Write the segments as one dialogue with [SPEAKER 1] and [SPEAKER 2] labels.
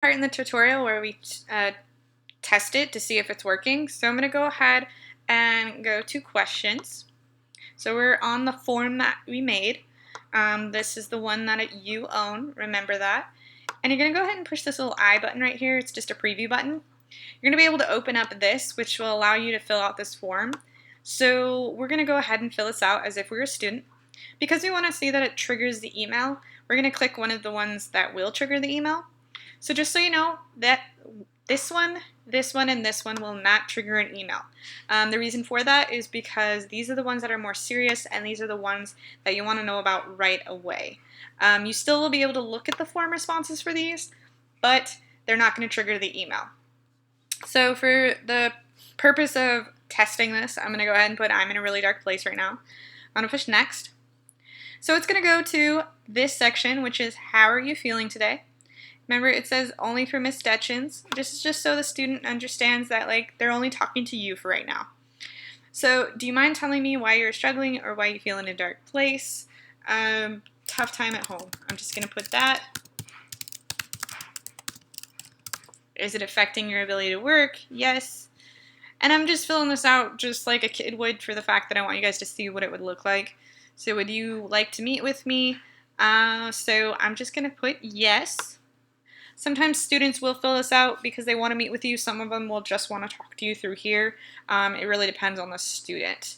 [SPEAKER 1] part in the tutorial where we test it to see if it's working. So I'm going to go ahead and go to questions. So we're on the form that we made. This is the one that you own, remember that. And you're going to go ahead and push this little I button right here. It's just a preview button. You're going to be able to open up this, which will allow you to fill out this form. So we're going to go ahead and fill this out as if we were a student. Because we want to see that it triggers the email, we're going to click one of the ones that will trigger the email. So just so you know that this one, and this one will not trigger an email. The reason for that is because these are the ones that are more serious, and these are the ones that you want to know about right away. You still will be able to look at the form responses for these, but they're not going to trigger the email. So for the purpose of testing this, I'm going to go ahead and put I'm in a really dark place right now. I'm going to push next. So it's going to go to this section, which is how are you feeling today? Remember, it says only for Miss Detchens. This is just so the student understands that they're only talking to you for right now. So do you mind telling me why you're struggling or why you feel in a dark place? Tough time at home. I'm just going to put that. Is it affecting your ability to work? Yes. And I'm just filling this out just like a kid would for the fact that I want you guys to see what it would look like. So would you like to meet with me? So I'm just going to put yes. Sometimes students will fill this out because they want to meet with you. Some of them will just want to talk to you through here. It really depends on the student.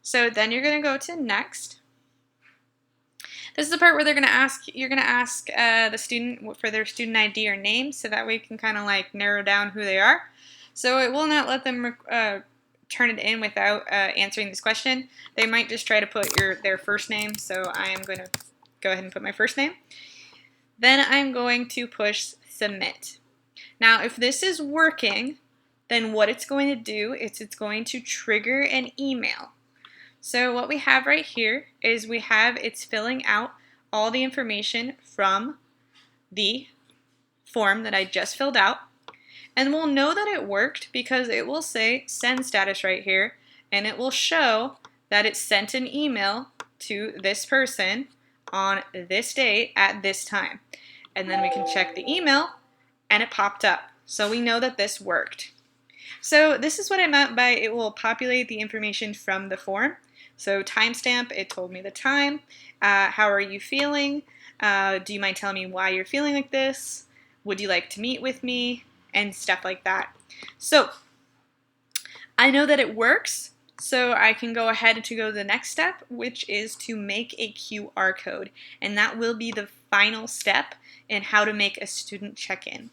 [SPEAKER 1] So then you're going to go to next. This is the part where you're going to ask the student for their student ID or name, so that way you can kind of narrow down who they are. So it will not let them turn it in without answering this question. They might just try to put their first name, so I am going to go ahead and put my first name. Then I'm going to push submit. Now if this is working, then what it's going to do is it's going to trigger an email. So what we have right here is it's filling out all the information from the form that I just filled out. And we'll know that it worked because it will say send status right here, and it will show that it sent an email to this person on this date at this time. And then we can check the email and it popped up. So we know that this worked. So this is what I meant by it will populate the information from the form. So timestamp, it told me the time. How are you feeling? Do you mind telling me why you're feeling like this? Would you like to meet with me? And stuff like that. So I know that it works, so I can go ahead to go to the next step, which is to make a QR code. And that will be the final step in how to make a student check-in.